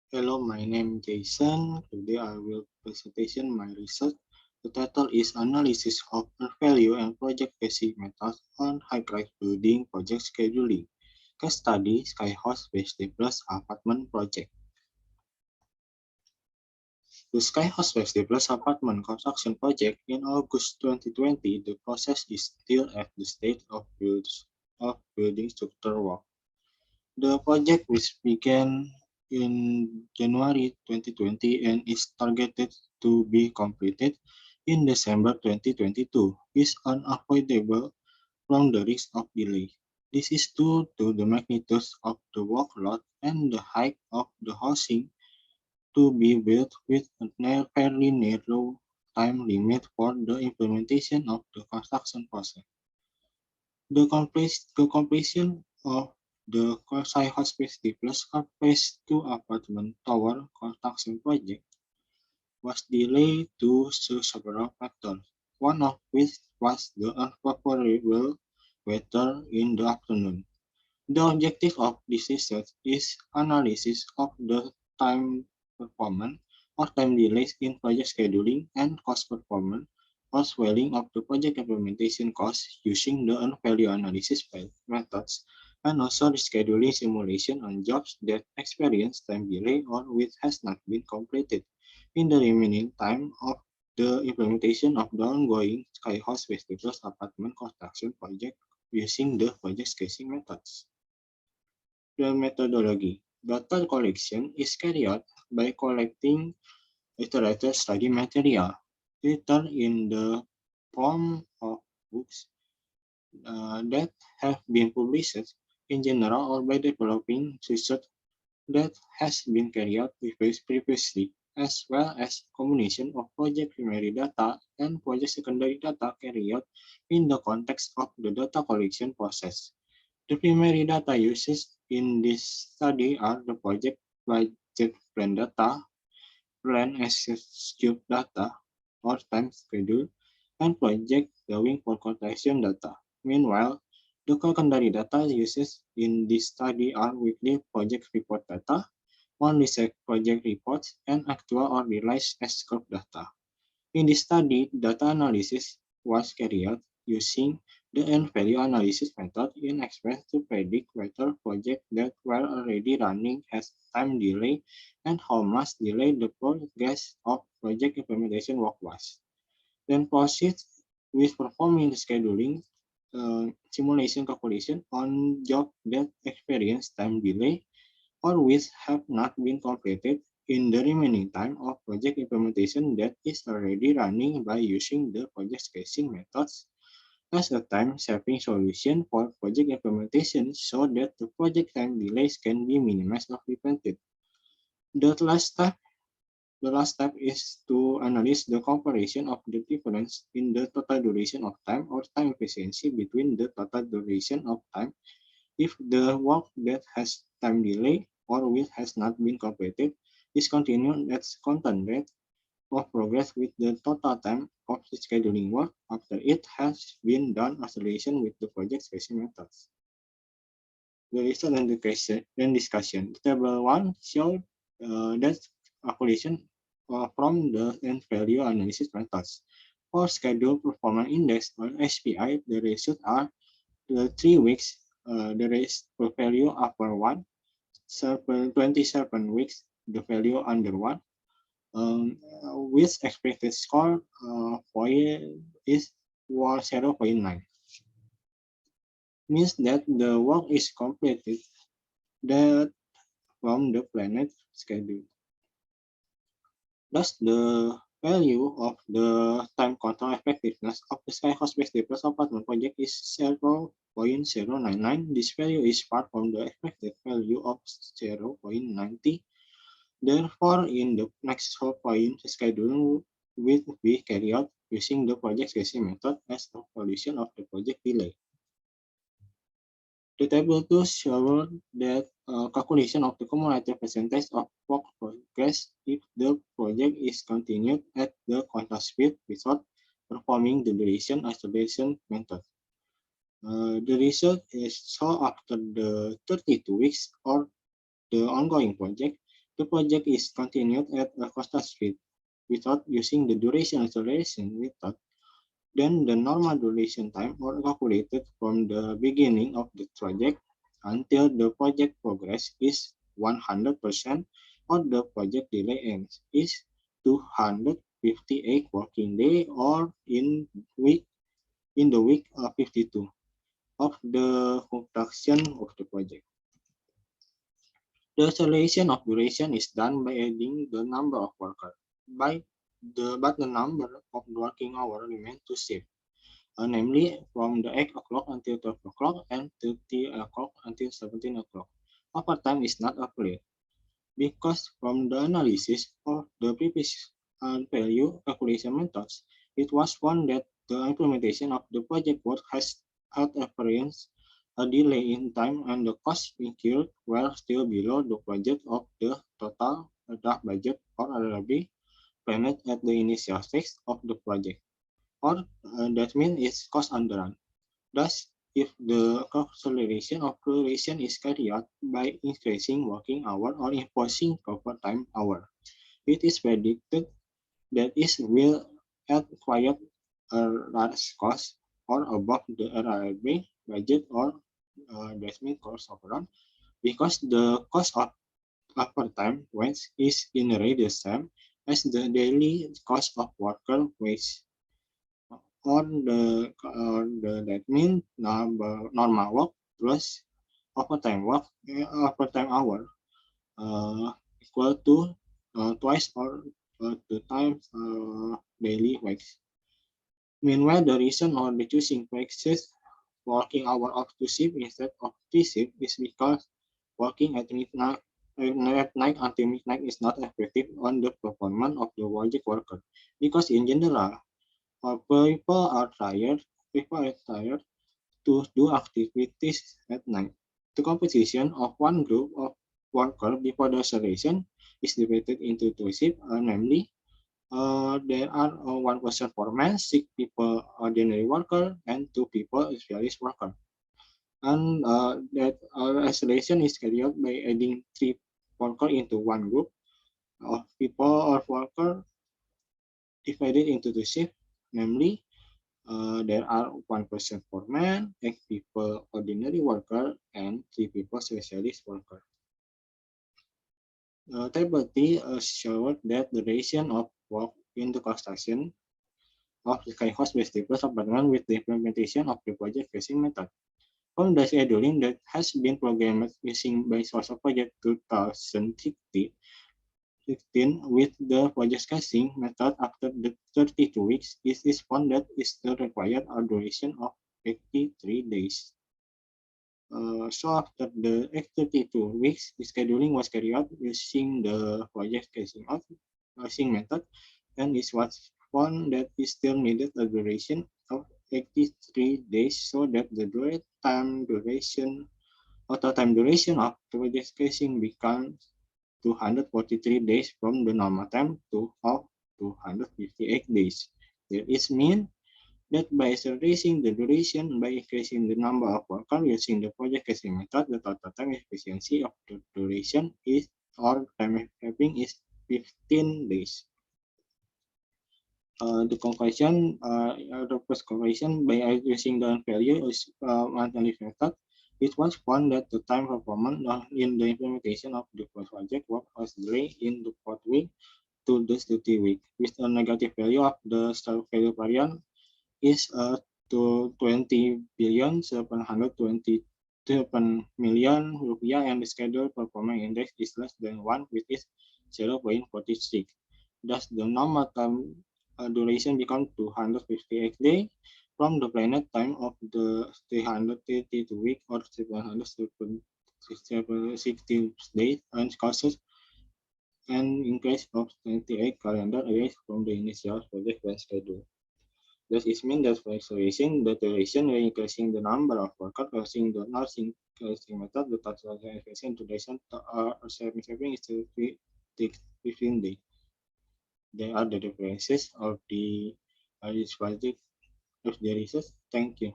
Hello, my name is Jason. Today I will presentation my research. The title is Analysis of Value and Project Basic Methods on High-Rise Building Project Scheduling. Case study Sky House Vestibular Apartment Project. The Sky House Vestibular Apartment construction project in August 2020, the process is still at the stage of building structure work. The project, which began in January 2020 and is targeted to be completed in December 2022, is unavoidable from the risk of delay. This is due to the magnitude of the workload and the height of the housing to be built with a fairly narrow time limit for the implementation of the construction process. The completion of the Versailles Hospitality Plus Phase 2 apartment tower construction project was delayed due to several factors, one of which was the unfavorable weather in the afternoon. The objective of this research is analysis of the time performance or time delays in project scheduling and cost performance or swelling of the project implementation costs using the value analysis methods, and also the scheduling simulation on jobs that experience time delay or which has not been completed in the remaining time of the implementation of the ongoing Sky House Vestibular Apartment construction project using the project casing methods. The methodology. Data collection is carried out by collecting iterative study material, either in the form of books that have been published in general or by developing research that has been carried out previously, as well as combination of project primary data and project secondary data carried out in the context of the data collection process. The primary data uses in this study are the project budget plan data, plan execute data, or time schedule, and project drawing for quotation data. Meanwhile, the secondary data uses in this study are weekly project report data, monthly project reports, and actual or realized scope data. In this study, data analysis was carried out using the N-value analysis method in Express to predict whether projects that were already running has time delay and how much delay the progress of project implementation work was. Then proceed with performing the scheduling simulation calculation on jobs that experience time delay or which have not been completed in the remaining time of project implementation that is already running by using the project casing methods as a time-saving solution for project implementation so that the project time delays can be minimized or prevented. The last step the last step is to analyze the comparison of the difference in the total duration of time or time efficiency between the total duration of time if the work that has time delay or which has not been completed is continued at constant rate of progress with the total time of the scheduling work after it has been done isolation with the project spacing methods. The result and discussion. Table 1 showed that calculation from the end value analysis methods. For schedule performance index or SPI, the results are the 3 weeks, there is the value upper 1, 27 weeks, the value under 1, with expected score is 0.9. Means that the work is completed that from the planned schedule. Thus, the value of the time control effectiveness of the Sky Hospitality Plus apartment project is 0.099. This value is far from the expected value of 0.90. Therefore, in the next point, scheduling will be carried out using the project casing method as a solution of the project delay. The table 2 shows that calculation of the cumulative percentage of work progress if the project is continued at the constant speed without performing the duration isolation method. The result is so after the 32 weeks or the ongoing project, The project is continued at a constant speed without using the duration acceleration method. Then the normal duration time are calculated from the beginning of the project until the project progress is 100% or the project delay ends is 258 working day or in the week 52 of the construction of the project. The acceleration of duration is done by adding the number of workers, but the number of working hours remains the same, namely from the 8 o'clock until 12 o'clock and 30 o'clock until 17 o'clock. Overtime is not applied because from the analysis of the previous value calculation methods, it was found that the implementation of the project work has had experienced a delay in time and the costs incurred were still below the budget of the total draft budget or RRB planned at the initial stage of the project, or that means its cost underrun. Thus, if the acceleration of duration is carried out by increasing working hour or imposing overtime hour, it is predicted that it will acquire a large cost or above the RRB budget or that means cost overrun because the cost of overtime wage is generally the same as the daily cost of worker wage or the that means normal work plus overtime hour equal to twice or two times daily wage. Meanwhile, the reason for reducing wages working hour of two shift instead of three shift is because working at night until midnight is not effective on the performance of the project worker because in general people are tired to do activities at night. The composition of one group of workers before the acceleration is divided into two shifts, namely, there are one person foreman, 6 people ordinary worker, and 2 people specialist worker. And that acceleration is carried out by adding 3 workers into one group of people or worker divided into two shifts, namely, there are 1 person foreman, 8 people ordinary worker, and 3 people specialist worker. Table T showed that the duration of work in the construction of the Skyhorse vestibular apartment with the implementation of the project phasing method. From the scheduling that has been programmed using by source of project 2016 with the project casing method after the 32 weeks, it is found that it still required a duration of 83 days. So after the 32 weeks, the scheduling was carried out using the project casing method, and it was found that it still needed a duration of 83 days, so that the total time duration of the project casing becomes 243 days from the normal time to of 258 days. This means that by reducing the duration by increasing the number of workers using the project casing method, the total time efficiency of the duration is or time saving is 15 days. The first conclusion by using the value is monthly method. It was found that the time performance in the implementation of the project work was delayed in the 4th week to the 30 week, with a negative value of the star value variance is to 20,727 rupiah, and the scheduled performance index is less than 1, which is 0.46. Thus, the normal time duration becomes 258 days from the planned time of the 332 week or 760 days, and causes an increase of 28 calendar days from the initial project plan schedule. Thus, it means that for acceleration, the duration by increasing the number of workers using the nursing method, the total acceleration duration saving is 15 days. They are the differences of the project of the research. Thank you.